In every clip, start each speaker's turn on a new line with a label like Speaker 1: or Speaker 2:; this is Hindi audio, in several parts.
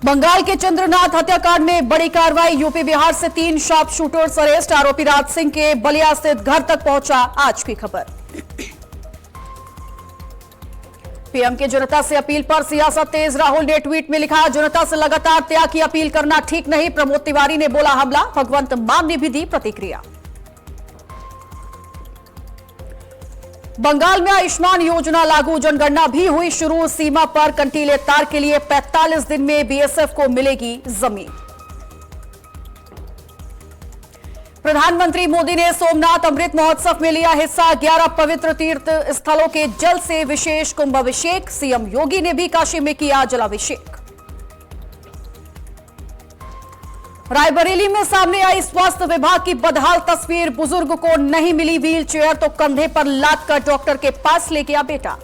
Speaker 1: बंगाल के चंद्रनाथ हत्याकांड में बड़ी कार्रवाई। यूपी बिहार से 3 शार्प शूटर्स अरेस्ट। आरोपी राज सिंह के बलिया स्थित घर तक पहुंचा आज की खबर। पीएम के जनता से अपील पर सियासत तेज। राहुल ने ट्वीट में लिखा, जनता से लगातार त्याग की अपील करना ठीक नहीं। प्रमोद तिवारी ने बोला हमला। भगवंत मान ने भी दी प्रतिक्रिया। बंगाल में आयुष्मान योजना लागू, जनगणना भी हुई शुरू। सीमा पर कंटीले तार के लिए 45 दिन में बीएसएफ को मिलेगी जमीन। प्रधानमंत्री मोदी ने सोमनाथ अमृत महोत्सव में लिया हिस्सा। 11 पवित्र तीर्थ स्थलों के जल से विशेष कुंभाभिषेक। सीएम योगी ने भी काशी में किया जलाभिषेक। रायबरेली में सामने आई स्वास्थ्य विभाग की बदहाल तस्वीर। बुजुर्ग को नहीं मिली व्हील चेयर तो कंधे पर लाद कर डॉक्टर के पास ले गया बेटा।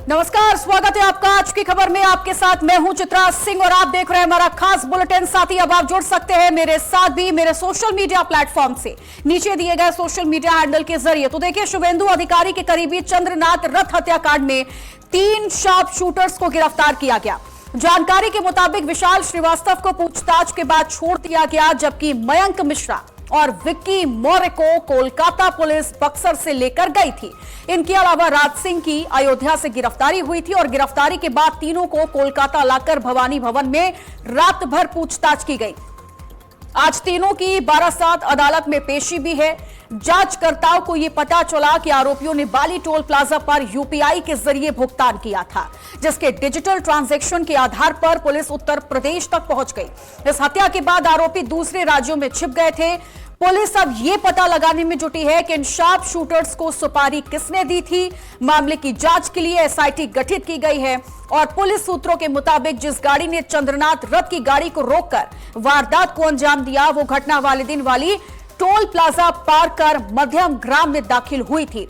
Speaker 1: नमस्कार, स्वागत है आपका आज की खबर में। आपके साथ मैं हूं चित्रा सिंह और आप देख रहे हैं हमारा खास बुलेटिन। साथ ही अब आप जुड़ सकते हैं मेरे साथ भी मेरे सोशल मीडिया प्लेटफॉर्म से, नीचे दिए गए सोशल मीडिया हैंडल के जरिए। तो देखिए, शुभेंदु अधिकारी के करीबी चंद्रनाथ रथ हत्याकांड में 3 शार्प शूटर्स को गिरफ्तार किया गया। जानकारी के मुताबिक विशाल श्रीवास्तव को पूछताछ के बाद छोड़ दिया गया, जबकि मयंक मिश्रा और विक्की मौर्य को कोलकाता पुलिस बक्सर से लेकर गई थी। इनके अलावा राज सिंह की अयोध्या से गिरफ्तारी हुई थी और गिरफ्तारी के बाद तीनों को कोलकाता लाकर भवानी भवन में रात भर पूछताछ की गई। आज तीनों की 12/7 अदालत में पेशी भी है। जांचकर्ताओं को यह पता चला कि आरोपियों ने बाली टोल प्लाजा पर यूपीआई के जरिए भुगतान किया था, जिसके डिजिटल ट्रांजैक्शन के आधार पर पुलिस उत्तर प्रदेश तक पहुंच गई। इस हत्या के बाद आरोपी दूसरे राज्यों में छिप गए थे। पुलिस अब यह पता लगाने में जुटी है कि इन शार्प शूटर्स को सुपारी किसने दी थी। मामले की जांच के लिए एसआईटी गठित की गई है और पुलिस सूत्रों के मुताबिक जिस गाड़ी ने चंद्रनाथ रथ की गाड़ी को रोककर वारदात को अंजाम दिया, वो घटना वाले दिन वाली टोल प्लाजा पार कर मध्यम ग्राम में दाखिल हुई थी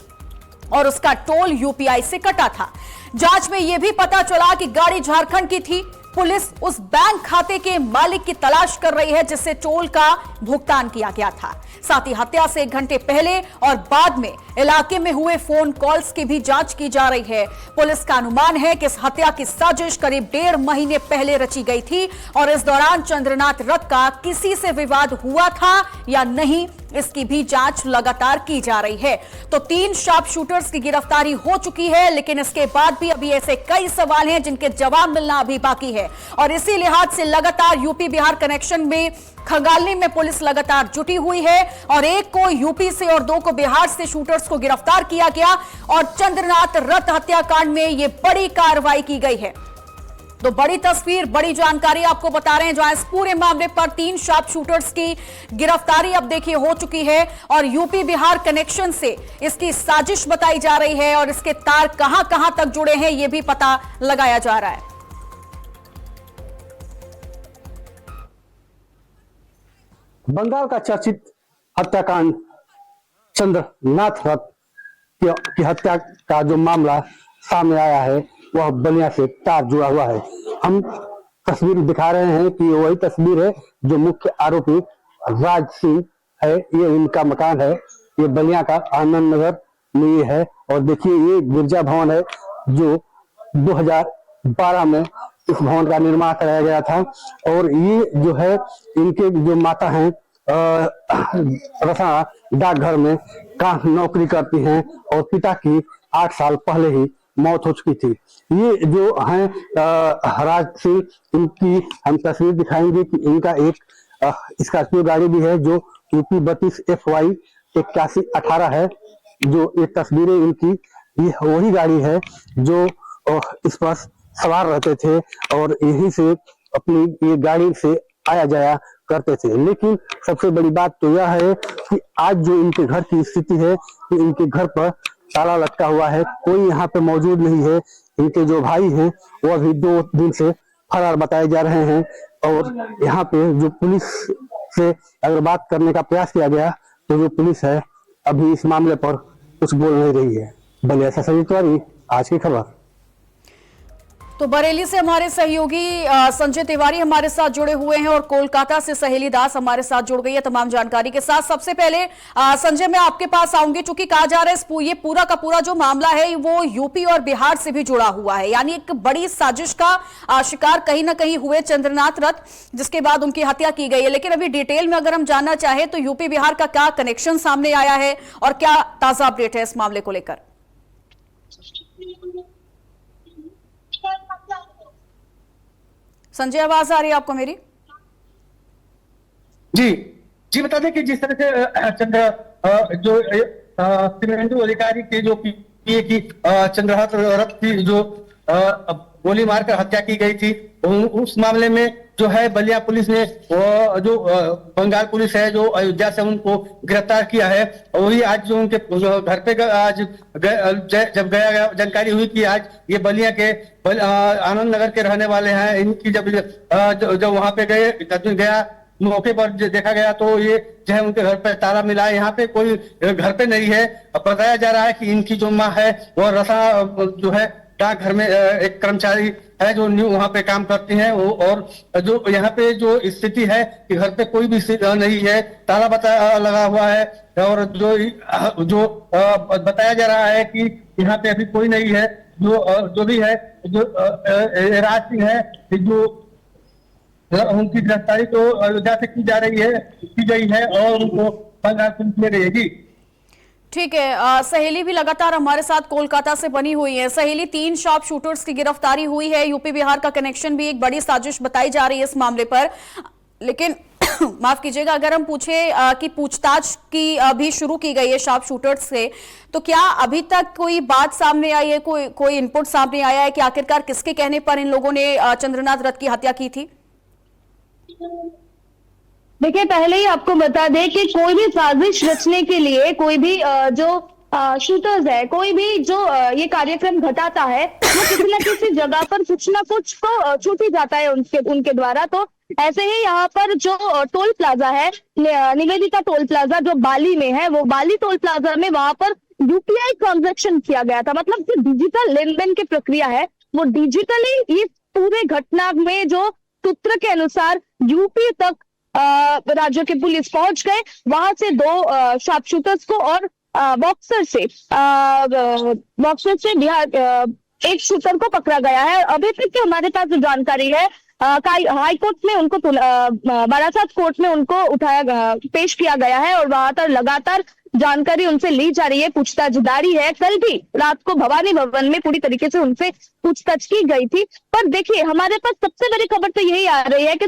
Speaker 1: और उसका टोल यूपीआई से कटा था। जांच में यह भी पता चला कि गाड़ी झारखंड की थी। पुलिस उस बैंक खाते के मालिक की तलाश कर रही है जिससे टोल का भुगतान किया गया था। साथ ही हत्या से 1 घंटे पहले और बाद में इलाके में हुए फोन कॉल्स की भी जांच की जा रही है। पुलिस का अनुमान है कि इस हत्या की साजिश करीब 1.5 महीने पहले रची गई थी और इस दौरान चंद्रनाथ रथ का किसी से विवाद हुआ था या नहीं, इसकी भी जांच लगातार की जा रही है। तो 3 शार्प शूटर्स की गिरफ्तारी हो चुकी है, लेकिन इसके बाद भी अभी ऐसे कई सवाल हैं जिनके जवाब मिलना अभी बाकी है और इसी लिहाज से लगातार यूपी बिहार कनेक्शन में खंगालने में पुलिस लगातार जुटी हुई है और 1 को यूपी से और 2 को बिहार से शूटर्स को गिरफ्तार किया गया और चंद्रनाथ रथ हत्याकांड में यह बड़ी कार्रवाई की गई है। तो बड़ी तस्वीर, बड़ी जानकारी आपको बता रहे हैं, जहां इस पूरे मामले पर 3 शार्प शूटर्स की गिरफ्तारी अब देखिए हो चुकी है और यूपी बिहार कनेक्शन से इसकी साजिश बताई जा रही है और इसके तार कहां कहां तक जुड़े हैं यह भी पता लगाया जा रहा है।
Speaker 2: बंगाल का चर्चित हत्याकांड चंद्रनाथ रथ की हत्या का जो मामला सामने आया है वह बलिया से तार जुड़ा हुआ है। हम तस्वीर दिखा रहे हैं कि वही तस्वीर है जो मुख्य आरोपी राज सिंह है। ये उनका मकान है, ये बलिया का आनंद नगर में ये है और देखिए ये गिरजा भवन है जो 2012 में इस भवन का निर्माण कराया गया था और ये जो है इनके जो माता हैं रसा डाकघर में का नौकरी करती हैं और पिता की 8 साल पहले ही मौत हो चुकी थी। ये जो हैं राज सिंह, इनकी हम तस्वीर दिखाएंगे कि इनका एक स्कॉर्पियो गाड़ी भी है जो यूपी 32 FY 8118 है। जो ये तस्वीरें इनकी, ये वही गाड़ी है जो इस पर सवार रहते थे और यहीं से अपनी ये गाड़ी से आया जाया करते थे। लेकिन सबसे बड़ी बात तो यह है कि आज जो इनके घर की स्थिति है कि इनके घर पर ताला लटका हुआ है, कोई यहाँ पे मौजूद नहीं है। इनके जो भाई हैं वो अभी 2 दिन से फरार बताए जा रहे हैं और यहाँ पे जो पुलिस से अगर बात करने का प्रयास किया गया तो जो पुलिस है अभी इस मामले पर कुछ बोल नहीं रही है। बलिया से संजीव तिवारी, आज की खबर।
Speaker 1: तो बरेली से हमारे सहयोगी संजय तिवारी हमारे साथ जुड़े हुए हैं और कोलकाता से सहेली दास हमारे साथ जुड़ गई है तमाम जानकारी के साथ। सबसे पहले संजय, मैं आपके पास आऊंगी, चूंकि कहा जा रहा है ये पूरा का पूरा जो मामला है वो यूपी और बिहार से भी जुड़ा हुआ है, यानी एक बड़ी साजिश का शिकार कहीं ना कहीं हुए चंद्रनाथ रथ, जिसके बाद उनकी हत्या की गई है। लेकिन अभी डिटेल में अगर हम जानना चाहें तो यूपी बिहार का क्या कनेक्शन सामने आया है और क्या ताजा अपडेट है इस मामले को लेकर? संजय, आवाज आ रही है आपको मेरी?
Speaker 3: जी जी, बता दें कि जिस तरह से जो शिवेंदु अधिकारी के जो पीए की चंद्रनाथ रथ की जो गोली मारकर हत्या की गई थी, उस मामले में जो है बलिया पुलिस ने जो बंगाल पुलिस है जो अयोध्या से उनको गिरफ्तार किया है। वही आज जो उनके घर पे आज जब गया जानकारी हुई कि आज ये बलिया के आनंद नगर के रहने वाले हैं। इनकी जब वहां पे गया मौके पर देखा गया तो ये जो है उनके घर पे ताला मिला है, यहाँ पे कोई घर पे नहीं है। बताया जा रहा है कि इनकी जो माँ है वो रसा जो है डाकघर में एक कर्मचारी है जो न्यू वहां पे काम करती हैं वो, और जो यहाँ पे जो स्थिति है कि घर पे कोई भी नहीं है, ताला लगा हुआ है। और जो बताया जा रहा है कि यहाँ पे अभी कोई नहीं है। जो भी है जो राज सिंह है जो उनकी गिरफ्तारी तो अयोध्या से की गई है और उनको बंगाल पुलिस ले गई है। जी
Speaker 1: ठीक है। सहेली भी लगातार हमारे साथ कोलकाता से बनी हुई है। सहेली, 3 शार्प शूटर्स की गिरफ्तारी हुई है, यूपी बिहार का कनेक्शन भी एक बड़ी साजिश बताई जा रही है इस मामले पर। लेकिन माफ कीजिएगा, अगर हम पूछे कि पूछताछ की भी शुरू की गई है शार्प शूटर्स से, तो क्या अभी तक कोई बात सामने आई है, कोई इनपुट सामने आया है कि आखिरकार किसके कहने पर इन लोगों ने चंद्रनाथ रथ की हत्या की थी?
Speaker 4: देखिए, पहले ही आपको बता दें कि कोई भी साजिश रचने के लिए कोई भी जो शूटर्स है, कोई भी जो ये कार्यक्रम घटाता है, वो किसी न किसी जगह पर कुछ ना कुछ को छूट ही जाता है उनके द्वारा। तो ऐसे ही यहाँ पर जो टोल प्लाजा है, निवेदिता टोल प्लाजा जो बाली में है, वो बाली टोल प्लाजा में वहां पर यूपीआई ट्रांजैक्शन किया गया था। मतलब जो डिजिटल लेन देन की प्रक्रिया है वो डिजिटली इस पूरे घटना में जो सूत्र के अनुसार यूपी तक राज्य की पुलिस पहुंच गए। वहां से 2 शार्प शूटर्स को और बॉक्सर से बिहार एक शूटर को पकड़ा गया है। अभी तक की हमारे पास जो जानकारी है, हाई कोर्ट में उनको बारासात कोर्ट में उनको पेश किया गया है और वहां पर लगातार जानकारी उनसे ली जा रही है, पूछताछ जारी है। कल भी रात को भवानी भवन में पूरी तरीके से उनसे पूछताछ की गई थी। पर देखिए, हमारे पास सबसे बड़ी खबर तो यही आ रही है कि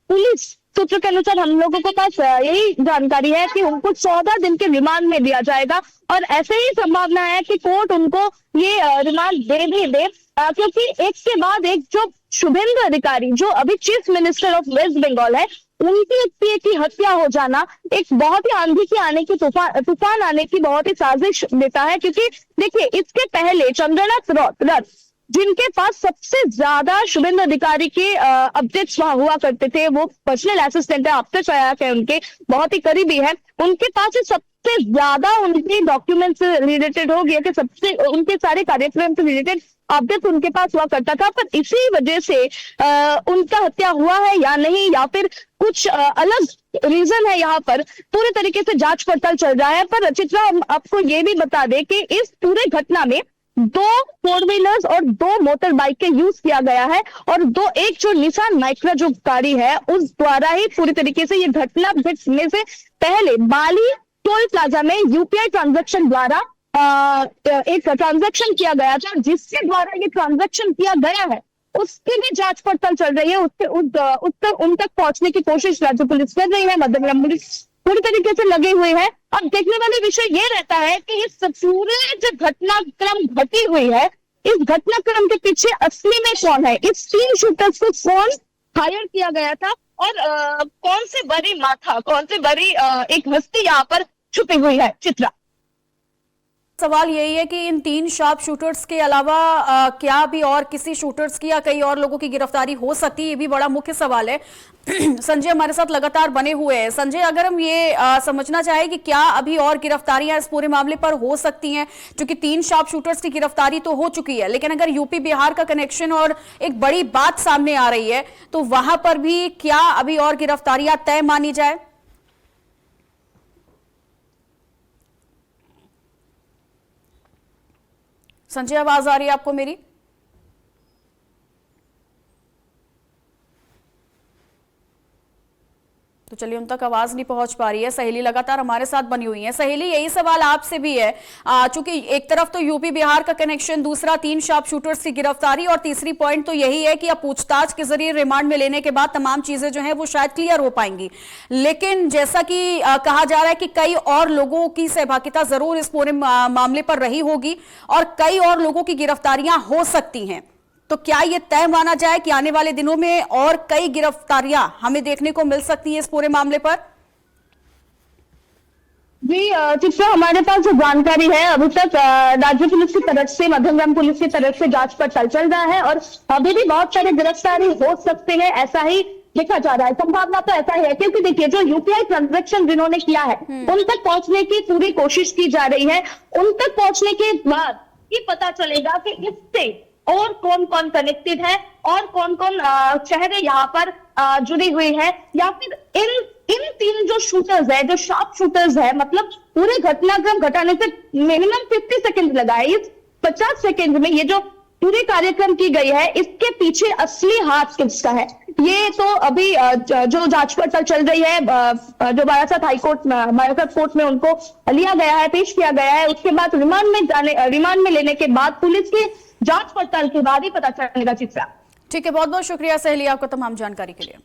Speaker 4: पुलिस सूत्र के अनुसार हम लोगों के पास यही जानकारी है कि उनको 14 दिन के रिमांड में दिया जाएगा और ऐसे ही संभावना है कि कोर्ट उनको ये रिमांड दे भी दे, क्योंकि एक के बाद एक जो शुभेंदु अधिकारी जो अभी chief minister of West Bengal है, उनकी पीए की हत्या हो जाना एक बहुत ही आंधी की आने की तूफान आने की बहुत ही साजिश देता है। क्योंकि देखिए, इसके पहले चंद्रनाथ रथ जिनके पास सबसे ज्यादा शुभेंदु अधिकारी के अपडेट्स वहां हुआ करते थे, वो पर्सनल असिस्टेंट है, आफ्टर सहायक है, उनके बहुत ही करीबी है, उनके पास सबसे ज्यादा उनके डॉक्यूमेंट से रिलेटेड हो गया कि सबसे उनके सारे कार्यक्रम से रिलेटेड अपडेट उनके पास हुआ करता था। पर इसी वजह से उनका हत्या हुआ है या नहीं, या फिर कुछ अलग रीजन है, यहाँ पर पूरे तरीके से जांच पड़ताल चल रहा है। पर चित्रा, हम आपको ये भी बता दें कि इस पूरे घटना में 2 4 व्हीलर्स और 2 मोटर बाइक के यूज किया गया है और एक जो निसान माइक्रा जो गाड़ी है उस द्वारा ही पूरी तरीके से ये घटना घटने से पहले बाली टोल प्लाजा में यूपीआई ट्रांजैक्शन द्वारा एक ट्रांजैक्शन किया गया था। जिसके द्वारा ये ट्रांजैक्शन किया गया है उसकी भी जांच पड़ताल चल रही है। उन तक पहुंचने की कोशिश राज्य पुलिस कर रही है, मध्य पुलिस पूरी तरीके से लगे हुए हैं। अब देखने वाले विषय ये रहता है कि इस पूरे जो घटनाक्रम घटी हुई है, इस घटनाक्रम के पीछे असली में कौन है, इस 3 शूटर्स को कौन हायर किया गया था और कौन से बड़ी माथा, कौन से बड़ी एक हस्ती यहाँ पर छुपी हुई है। चित्रा,
Speaker 1: सवाल यही है कि इन 3 शार्प शूटर्स के अलावा क्या भी और किसी शूटर्स की या कई और लोगों की गिरफ्तारी हो सकती है, ये भी बड़ा मुख्य सवाल है। संजय हमारे साथ लगातार बने हुए हैं। संजय, अगर हम ये समझना चाहे कि क्या अभी और गिरफ्तारियां इस पूरे मामले पर हो सकती हैं, क्योंकि 3 शार्प शूटर्स की गिरफ्तारी तो हो चुकी है, लेकिन अगर यूपी बिहार का कनेक्शन और एक बड़ी बात सामने आ रही है तो वहां पर भी क्या अभी और गिरफ्तारियां तय मानी जाए? संजय, आवाज आ रही है आपको मेरी? तो चलिए, उन तक आवाज नहीं पहुंच पा रही है। सहेली लगातार हमारे साथ बनी हुई है। सहेली, यही सवाल आपसे भी है, चूंकि एक तरफ तो यूपी बिहार का कनेक्शन, दूसरा 3 शार्प शूटर्स की गिरफ्तारी, और तीसरी पॉइंट तो यही है कि अब पूछताछ के जरिए रिमांड में लेने के बाद तमाम चीजें जो है वो शायद क्लियर हो पाएंगी। लेकिन जैसा कि कहा जा रहा है कि कई और लोगों की सहभागिता जरूर इस पूरे मामले पर रही होगी और कई और लोगों की गिरफ्तारियां हो सकती हैं, तो क्या यह तय माना जाए कि आने वाले दिनों में और कई गिरफ्तारियां हमें देखने को मिल सकती हैं इस पूरे मामले पर?
Speaker 4: जी चित्रा, हमारे पास जो जानकारी है अभी तक राज्य पुलिस की तरफ से, मध्यम पुलिस की तरफ से जांच पड़ताल चल रहा है और अभी भी बहुत सारे गिरफ्तारी हो सकते हैं, ऐसा ही देखा जा रहा है। संभावना तो ऐसा ही है, क्योंकि देखिए जो यूपीआई ट्रांजैक्शन जिन्होंने किया है उन तक पहुंचने की पूरी कोशिश की जा रही है। उन तक पहुंचने के बाद ये पता चलेगा कि इससे और कौन कौन कनेक्टेड है और कौन कौन चेहरे यहाँ पर जुड़ी हुई है, या फिर इन 3 जो शूटर्स है, जो शार्प शूटर्स है, मतलब पूरे घटनाक्रम घटाने से मिनिमम 50 सेकंड लगा है। इस 50 सेकंड में ये जो पूरे कार्यक्रम की गई है, इसके पीछे असली हाथ किसका है, ये तो अभी जो जांच पड़ताल चल रही है, जो बारासात कोर्ट में उनको लिया गया है, पेश किया गया है, उसके बाद रिमांड में लेने के बाद पुलिस की जांच पड़ताल के बाद ही पता चलेगा। चित्रा,
Speaker 1: ठीक है, बहुत बहुत शुक्रिया सहेली आपको तमाम जानकारी के लिए।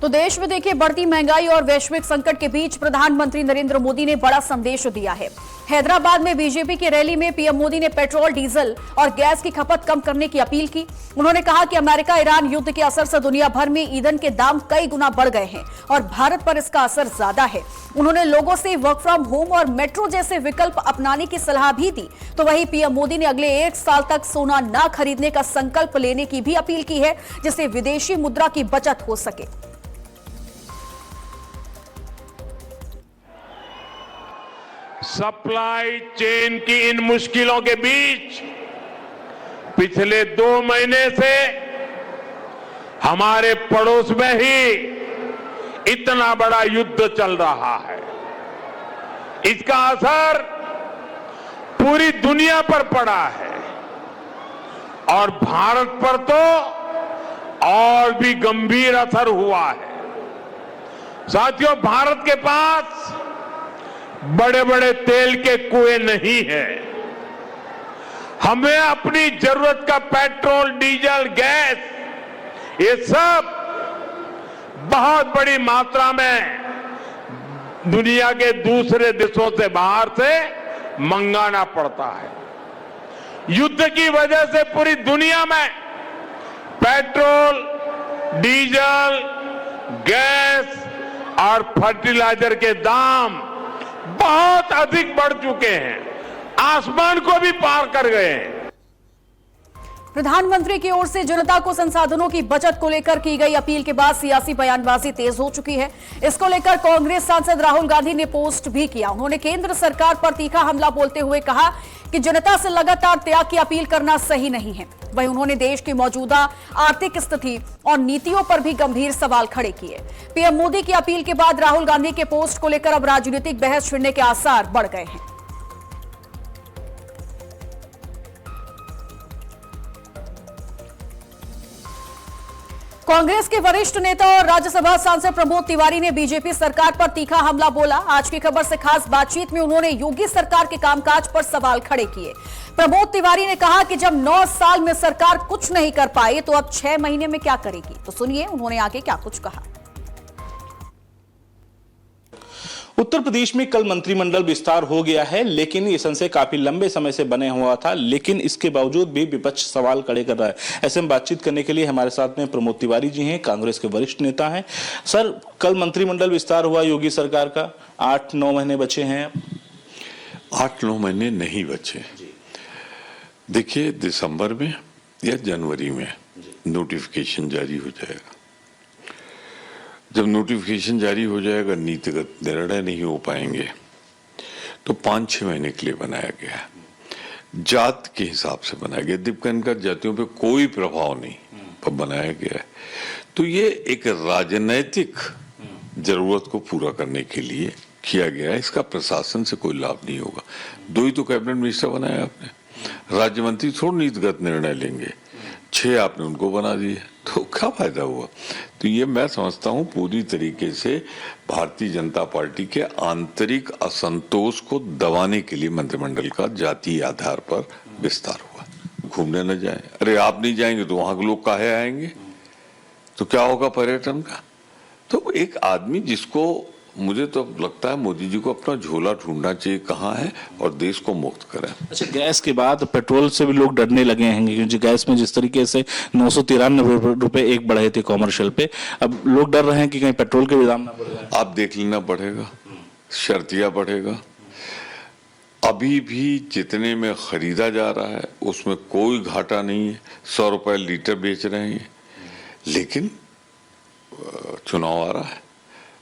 Speaker 1: तो देश में देखिए, बढ़ती महंगाई और वैश्विक संकट के बीच प्रधानमंत्री नरेंद्र मोदी ने बड़ा संदेश दिया है। हैदराबाद में बीजेपी की रैली में पीएम मोदी ने पेट्रोल, डीजल और गैस की खपत कम करने की अपील की। उन्होंने कहा कि अमेरिका ईरान युद्ध के असर से दुनिया भर में ईंधन के दाम कई गुना बढ़ गए हैं और भारत पर इसका असर ज्यादा है। उन्होंने लोगों से वर्क फ्रॉम होम और मेट्रो जैसे विकल्प अपनाने की सलाह भी दी। तो वहीं पीएम मोदी ने अगले 1 साल तक सोना न खरीदने का संकल्प लेने की भी अपील की है, जिससे विदेशी मुद्रा की बचत हो सके।
Speaker 5: सप्लाई चेन की इन मुश्किलों के बीच पिछले 2 महीने से हमारे पड़ोस में ही इतना बड़ा युद्ध चल रहा है। इसका असर पूरी दुनिया पर पड़ा है और भारत पर तो और भी गंभीर असर हुआ है। साथियों, भारत के पास बड़े बड़े तेल के कुएं नहीं है। हमें अपनी जरूरत का पेट्रोल, डीजल, गैस, ये सब बहुत बड़ी मात्रा में दुनिया के दूसरे देशों से, बाहर से मंगाना पड़ता है। युद्ध की वजह से पूरी दुनिया में पेट्रोल, डीजल, गैस और फर्टिलाइजर के दाम बहुत अधिक बढ़ चुके हैं, आसमान को भी पार कर गए हैं।
Speaker 1: प्रधानमंत्री की ओर से जनता को संसाधनों की बचत को लेकर की गई अपील के बाद सियासी बयानबाजी तेज हो चुकी है। इसको लेकर कांग्रेस सांसद राहुल गांधी ने पोस्ट भी किया। उन्होंने केंद्र सरकार पर तीखा हमला बोलते हुए कहा कि जनता से लगातार त्याग की अपील करना सही नहीं है। वहीं उन्होंने देश की मौजूदा आर्थिक स्थिति और नीतियों पर भी गंभीर सवाल खड़े किए। पीएम मोदी की अपील के बाद राहुल गांधी के पोस्ट को लेकर अब राजनीतिक बहस छिड़ने के आसार बढ़ गए हैं। कांग्रेस के वरिष्ठ नेता और राज्यसभा सांसद प्रमोद तिवारी ने बीजेपी सरकार पर तीखा हमला बोला। आज की खबर से खास बातचीत में उन्होंने योगी सरकार के कामकाज पर सवाल खड़े किए। प्रमोद तिवारी ने कहा कि जब 9 साल में सरकार कुछ नहीं कर पाई तो अब 6 महीने में क्या करेगी। तो सुनिए उन्होंने आगे क्या कुछ कहा।
Speaker 6: उत्तर प्रदेश में कल मंत्रिमंडल विस्तार हो गया है, लेकिन ये संशय काफी लंबे समय से बने हुआ था, लेकिन इसके बावजूद भी विपक्ष सवाल खड़े कर रहा है। ऐसे में बातचीत करने के लिए हमारे साथ में प्रमोद तिवारी जी हैं, कांग्रेस के वरिष्ठ नेता हैं। सर, कल मंत्रिमंडल विस्तार हुआ योगी सरकार का, 8-9 महीने बचे हैं।
Speaker 7: 8-9 महीने नहीं बचे। देखिए, दिसंबर में या जनवरी में नोटिफिकेशन जारी हो जाएगा। जब नोटिफिकेशन जारी हो जाएगा, नीतिगत निर्णय नहीं हो पाएंगे, तो 5-6 महीने के लिए बनाया गया है। जात के हिसाब से बनाया गया, दिव्यांग जातियों पे कोई प्रभाव नहीं पर बनाया गया है। तो ये एक राजनैतिक जरूरत को पूरा करने के लिए किया गया है। इसका प्रशासन से कोई लाभ नहीं होगा। 2 ही तो कैबिनेट मिनिस्टर बनाया आपने, राज्य मंत्री थोड़ा नीतिगत निर्णय लेंगे, 6 आपने उनको बना दिए, तो क्या फायदा हुआ। तो ये मैं समझता हूँ पूरी तरीके से भारतीय जनता पार्टी के आंतरिक असंतोष को दबाने के लिए मंत्रिमंडल का जातीय आधार पर विस्तार हुआ। घूमने न जाए, अरे आप नहीं जाएंगे तो वहां के लोग काहे आएंगे, तो क्या होगा पर्यटन का। तो एक आदमी जिसको, मुझे तो लगता है मोदी जी को अपना झोला ढूंढना चाहिए कहाँ है और देश को मुक्त करें।
Speaker 6: अच्छा, गैस के बाद पेट्रोल से भी लोग डरने लगे हैं, क्योंकि गैस में जिस तरीके से 993 रुपए एक बढ़े थे कॉमर्शियल पे, अब लोग डर रहे हैं कि कहीं पेट्रोल के भी दाम ना बढ़ जाए।
Speaker 7: आप देख लेना पड़ेगा, शर्तिया बढ़ेगा। अभी भी जितने में खरीदा जा रहा है उसमें कोई घाटा नहीं है, 100 रुपए लीटर बेच रहे हैं। लेकिन चुनाव आ रहा है,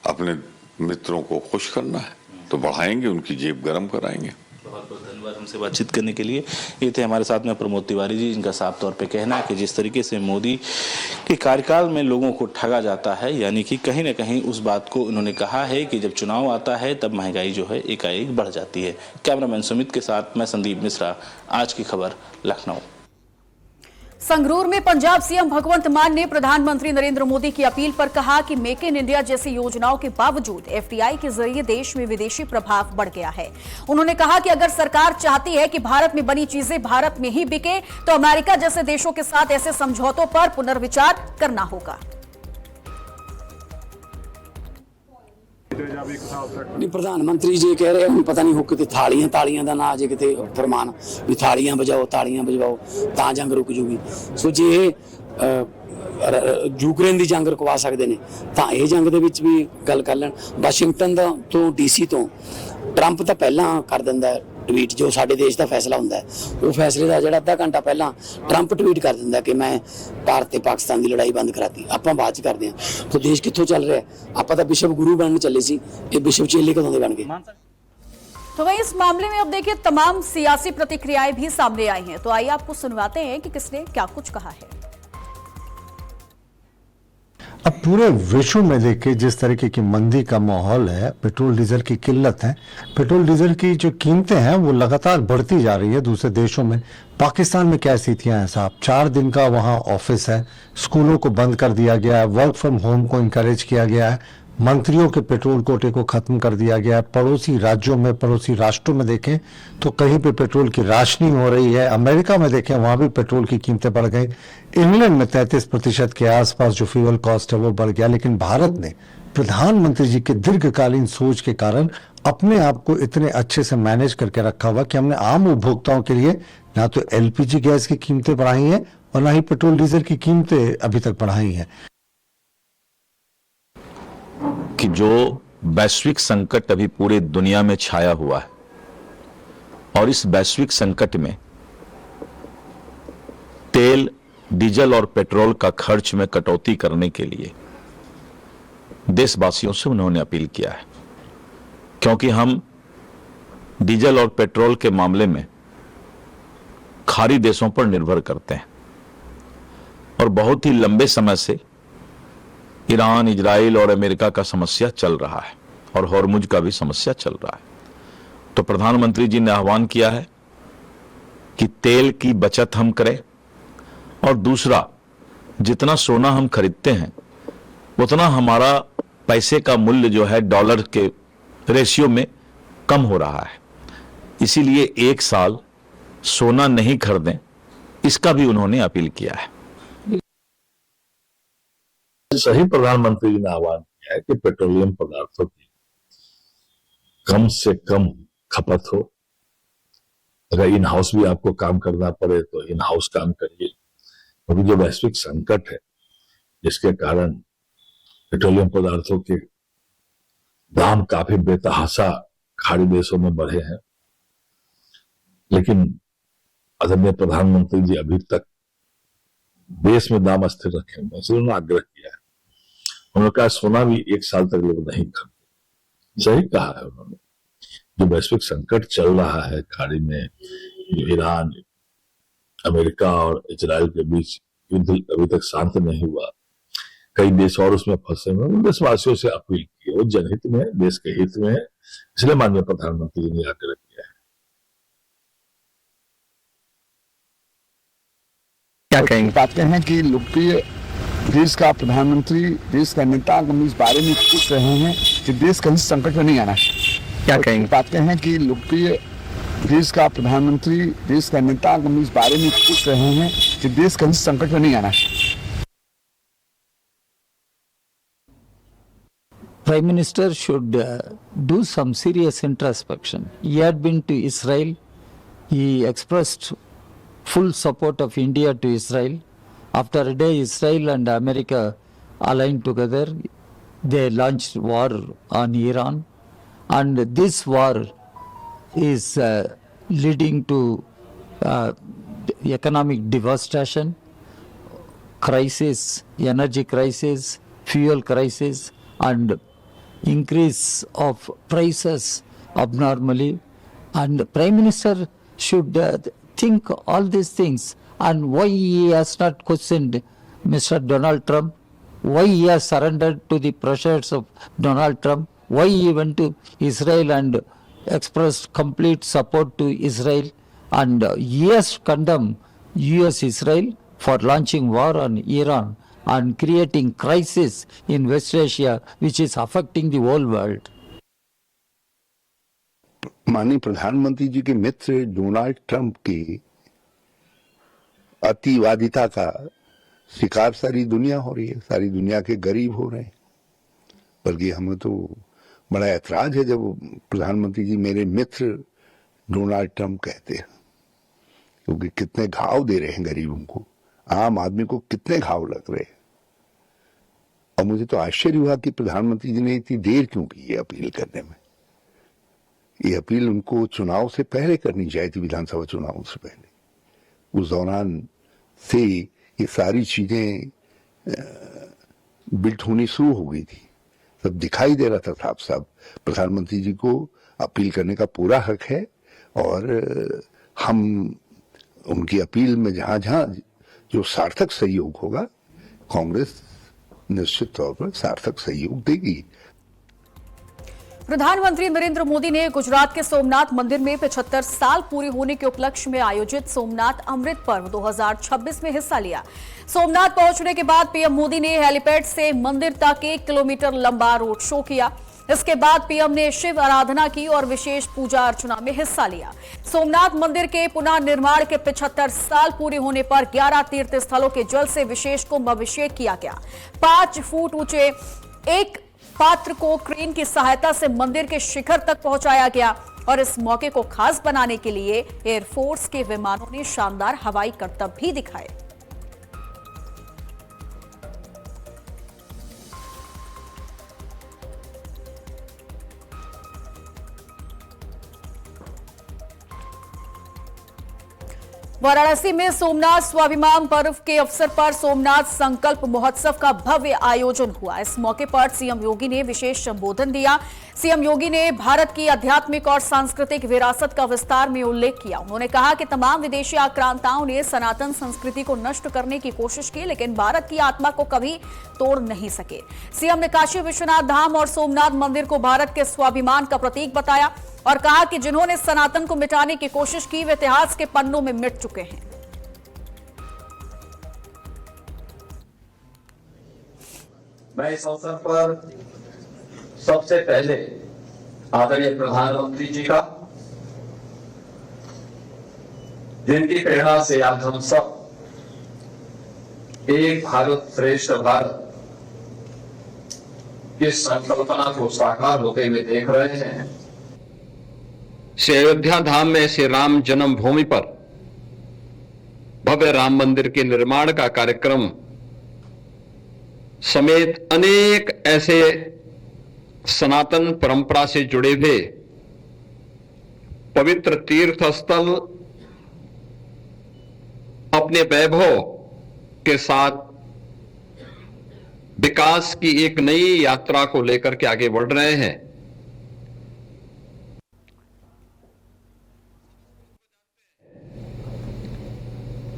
Speaker 7: अपने मित्रों को खुश करना है तो बढ़ाएंगे, उनकी जेब गर्म कराएंगे।
Speaker 6: बहुत बहुत धन्यवाद हमसे बातचीत करने के लिए। ये थे हमारे साथ में प्रमोद तिवारी जी, जिनका साफ तौर पे कहना है कि जिस तरीके से मोदी के कार्यकाल में लोगों को ठगा जाता है, यानी कि कहीं ना कहीं उस बात को उन्होंने कहा है कि जब चुनाव आता है तब महंगाई जो है एकाएक बढ़ जाती है। कैमरामैन सुमित के साथ मैं संदीप मिश्रा, आज की खबर, लखनऊ।
Speaker 1: संगरूर में पंजाब सीएम भगवंत मान ने प्रधानमंत्री नरेंद्र मोदी की अपील पर कहा कि मेक इन इंडिया जैसी योजनाओं के बावजूद एफडीआई के जरिए देश में विदेशी प्रभाव बढ़ गया है। उन्होंने कहा कि अगर सरकार चाहती है कि भारत में बनी चीजें भारत में ही बिके तो अमेरिका जैसे देशों के साथ ऐसे समझौतों पर पुनर्विचार करना होगा।
Speaker 8: नहीं, प्रधानमंत्री जी कह रहे हैं, पता नहीं हो किते थालियां का ना, जे किते फरमान भी थालियां बजाओ तां जंग रुक जूगी। सो जे यूक्रेन की जंग रुकवा सकते हैं तो यह जंग दे विच भी गल कर लैण। वाशिंगटन तो डीसी तो ट्रंप तो पहला कर दिंदा है ट्वीट, जो साडे देश का फैसला हुंदा है वो फैसले का जिहड़ा आधा घंटा पहला ट्रंप ट्वीट कर दिंदा कि मैं भारत ते पाकिस्तान की लड़ाई बंद कराती। आपां बाद च करदे हां। तो देश कित्थों चल रहा है? आपां तां विश्व गुरु बनने चले सी, ये विश्व चेले कदों दे बन गए।
Speaker 1: तो वही इस मामले में अब देखिए तमाम सियासी प्रतिक्रियाएं भी सामने आई हैं, तो आइए आपको सुनवाते हैं कि किसने क्या कुछ कहा है।
Speaker 9: अब पूरे विश्व में देखिए जिस तरीके की मंदी का माहौल है, पेट्रोल डीजल की किल्लत है, पेट्रोल डीजल की जो कीमतें हैं वो लगातार बढ़ती जा रही है दूसरे देशों में। पाकिस्तान में क्या स्थितियां हैं साहब, 4 दिन का वहां ऑफिस है, स्कूलों को बंद कर दिया गया है, वर्क फ्रॉम होम को इनकरेज किया गया है, मंत्रियों के पेट्रोल कोटे को खत्म कर दिया गया है। पड़ोसी राज्यों में, पड़ोसी राष्ट्रों में देखें तो कहीं पे पेट्रोल की राशनिंग हो रही है। अमेरिका में देखें वहां भी पेट्रोल की कीमतें बढ़ गई। इंग्लैंड में 33% के आसपास जो फ्यूल कॉस्ट है वो बढ़ गया। लेकिन भारत ने प्रधानमंत्री जी के दीर्घकालीन सोच के कारण अपने आप को इतने अच्छे से मैनेज करके रखा हुआ कि हमने आम उपभोक्ताओं के लिए ना तो एलपीजी गैस की कीमतें बढ़ाई हैं और ना ही पेट्रोल डीजल की कीमतें अभी तक बढ़ाई हैं।
Speaker 10: कि जो वैश्विक संकट अभी पूरे दुनिया में छाया हुआ है और इस वैश्विक संकट में तेल, डीजल और पेट्रोल का खर्च में कटौती करने के लिए देशवासियों से उन्होंने अपील किया है, क्योंकि हम डीजल और पेट्रोल के मामले में खाड़ी देशों पर निर्भर करते हैं और बहुत ही लंबे समय से ईरान, इजराइल और अमेरिका का समस्या चल रहा है और हॉर्मुज का भी समस्या चल रहा है। तो प्रधानमंत्री जी ने आह्वान किया है कि तेल की बचत हम करें और दूसरा, जितना सोना हम खरीदते हैं उतना हमारा पैसे का मूल्य जो है डॉलर के रेशियो में कम हो रहा है, इसीलिए 1 साल सोना नहीं खरीदें, इसका भी उन्होंने अपील किया है।
Speaker 11: सही प्रधानमंत्री जी ने आह्वान किया है कि पेट्रोलियम पदार्थों की कम से कम खपत हो। अगर इन हाउस भी आपको काम करना पड़े तो इन हाउस काम करिए, क्योंकि जो वैश्विक संकट है जिसके कारण पेट्रोलियम पदार्थों के दाम काफी बेतहाशा खाड़ी देशों में बढ़े हैं लेकिन आदरणीय प्रधानमंत्री जी अभी तक देश में दाम अस्थिर रखे हुए, इसलिए उन्होंने आग्रह किया है। उन्होंने कहा सोना भी 1 साल तक लोग नहीं खरीदे। सही कहा है उन्होंने। जो वैश्विक संकट चल रहा है खाड़ी में, जो ईरान, अमेरिका और इजराइल के बीच युद्ध अभी तक शांत नहीं हुआ, कई देश और उसमें फंसे हुए, देशवासियों से अपील की है, वो जनहित में, देश के हित में है, इसलिए माननीय प्रधानमंत्री जी ने आग्रह किया है।
Speaker 12: क्या कहेंगे? बातें हैं कि लोकप्रिय देश का प्रधानमंत्री, देश का नेता हम इस बारे में पूछ रहे हैं कि देश कहीं संकट में नहीं आना है। क्या कहेंगे? बातें हैं कि लोकप्रिय देश का प्रधानमंत्री, देश का नेता हम इस बारे में पूछ रहे हैं कि देश कहीं संकट में नहीं आना है।
Speaker 13: Prime Minister should do some serious introspection. He had been to Israel. He expressed full support of India to Israel. After a day, Israel and America aligned together. They launched war on Iran. And this war is leading to economic devastation, crisis, energy crisis, fuel crisis, and increase of prices abnormally. And Prime Minister should think all these things, and why he has not questioned Mr. Donald Trump, why he has surrendered to the pressures of Donald Trump, why he went to Israel and expressed complete support to Israel, and he has condemned US-Israel for launching war on Iran and creating crisis in West Asia, which is affecting the whole world.
Speaker 12: माननीय प्रधानमंत्री जी के मित्र डोनाल्ड ट्रंप की अतिवादिता का शिकार सारी दुनिया हो रही है, सारी दुनिया के गरीब हो रहे हैं। बल्कि हमें तो बड़ा ऐतराज है जब प्रधानमंत्री जी मेरे मित्र डोनाल्ड ट्रंप कहते हैं, क्योंकि कितने घाव दे रहे हैं गरीबों को, आम आदमी को कितने घाव लग रहे हैं। और मुझे तो आश्चर्य हुआ कि प्रधानमंत्री जी ने इतनी देर क्यों की ये अपील करने में। ये अपील उनको चुनाव से पहले करनी चाहिए थी, विधानसभा चुनाव से पहले। उस दौरान से ये सारी चीजें बिल्ट होनी शुरू हो गई थी, सब दिखाई दे रहा था साफ साफ। प्रधानमंत्री जी को अपील करने का पूरा हक है और हम उनकी अपील में जहां जहां जो सार्थक सहयोग होगा, कांग्रेस निश्चित तौर पर सार्थक सहयोग देगी।
Speaker 1: प्रधानमंत्री नरेंद्र मोदी ने गुजरात के सोमनाथ मंदिर में 75 साल पूरे होने के उपलक्ष्य में आयोजित सोमनाथ अमृत पर्व 2026 में हिस्सा लिया। सोमनाथ पहुंचने के बाद पीएम मोदी ने हेलीपैड से मंदिर तक 1 किलोमीटर लंबा रोड शो किया। इसके बाद पीएम ने शिव आराधना की और विशेष पूजा अर्चना में हिस्सा लिया। सोमनाथ मंदिर के पुनः निर्माण के 75 साल पूरे होने पर 11 तीर्थ स्थलों के जल से विशेष कुंभ अभिषेक किया गया। 5 फुट ऊंचे एक पात्र को क्रेन की सहायता से मंदिर के शिखर तक पहुंचाया गया और इस मौके को खास बनाने के लिए एयरफोर्स के विमानों ने शानदार हवाई करतब भी दिखाए। वाराणसी में सोमनाथ स्वाभिमान पर्व के अवसर पर सोमनाथ संकल्प महोत्सव का भव्य आयोजन हुआ। इस मौके पर सीएम योगी ने विशेष संबोधन दिया। सीएम योगी ने भारत की आध्यात्मिक और सांस्कृतिक विरासत का विस्तार में उल्लेख किया। उन्होंने कहा कि तमाम विदेशी आक्रांताओं ने सनातन संस्कृति को नष्ट करने की कोशिश की, लेकिन भारत की आत्मा को कभी तोड़ नहीं सके। सीएम ने काशी विश्वनाथ धाम और सोमनाथ मंदिर को भारत के स्वाभिमान का प्रतीक बताया और कहा कि जिन्होंने सनातन को मिटाने की कोशिश की वे इतिहास के पन्नों में मिट चुके हैं।
Speaker 14: मैं इस अवसर पर सबसे पहले आदरणीय प्रधानमंत्री जी का, जिनकी प्रेरणा से आज हम सब एक भारत श्रेष्ठ भारत की संकल्पना को साकार होते हुए देख रहे हैं। श्री अयोध्या धाम में श्री राम जन्मभूमि पर भव्य राम मंदिर के निर्माण का कार्यक्रम समेत अनेक ऐसे सनातन परंपरा से जुड़े हुए पवित्र तीर्थ स्थल अपने वैभव के साथ विकास की एक नई यात्रा को लेकर के आगे बढ़ रहे हैं।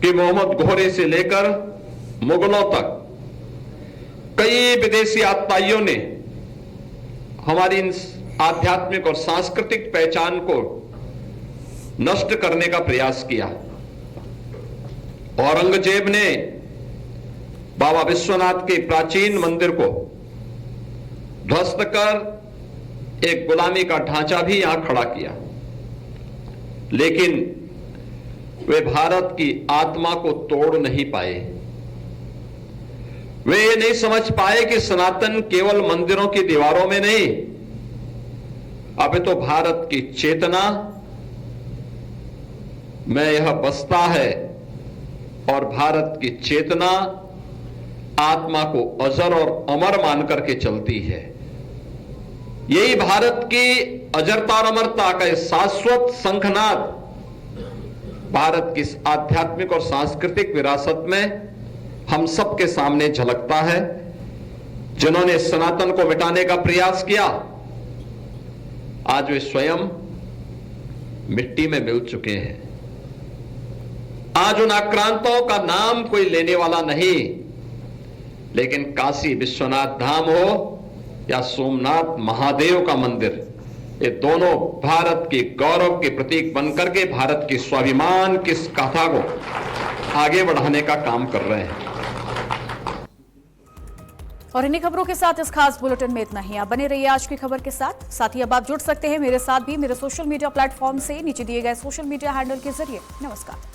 Speaker 14: कि मोहम्मद घोरी से लेकर मुगलों तक कई विदेशी आतताइयों ने हमारी इन आध्यात्मिक और सांस्कृतिक पहचान को नष्ट करने का प्रयास किया। औरंगजेब ने बाबा विश्वनाथ के प्राचीन मंदिर को ध्वस्त कर एक गुलामी का ढांचा भी यहां खड़ा किया, लेकिन वे भारत की आत्मा को तोड़ नहीं पाए। वे ये नहीं समझ पाए कि सनातन केवल मंदिरों की दीवारों में नहीं, अब तो भारत की चेतना में यह बसता है और भारत की चेतना आत्मा को अजर और अमर मान करके चलती है। यही भारत की अजरता और अमरता का शाश्वत शंखनाद भारत की आध्यात्मिक और सांस्कृतिक विरासत में हम सबके सामने झलकता है। जिन्होंने सनातन को मिटाने का प्रयास किया, आज वे स्वयं मिट्टी में मिल चुके हैं। आज उन आक्रांतों का नाम कोई लेने वाला नहीं, लेकिन काशी विश्वनाथ धाम हो या सोमनाथ महादेव का मंदिर, ये दोनों भारत के गौरव के प्रतीक बनकर के भारत की स्वाभिमान की इस गाथा को आगे बढ़ाने का काम कर रहे हैं।
Speaker 1: और इन्हीं खबरों के साथ इस खास बुलेटिन में इतना ही। आप बने रहिए आज की खबर के साथ ही अब आप जुड़ सकते हैं मेरे साथ भी मेरे सोशल मीडिया प्लेटफॉर्म से नीचे दिए गए सोशल मीडिया हैंडल के जरिए। नमस्कार।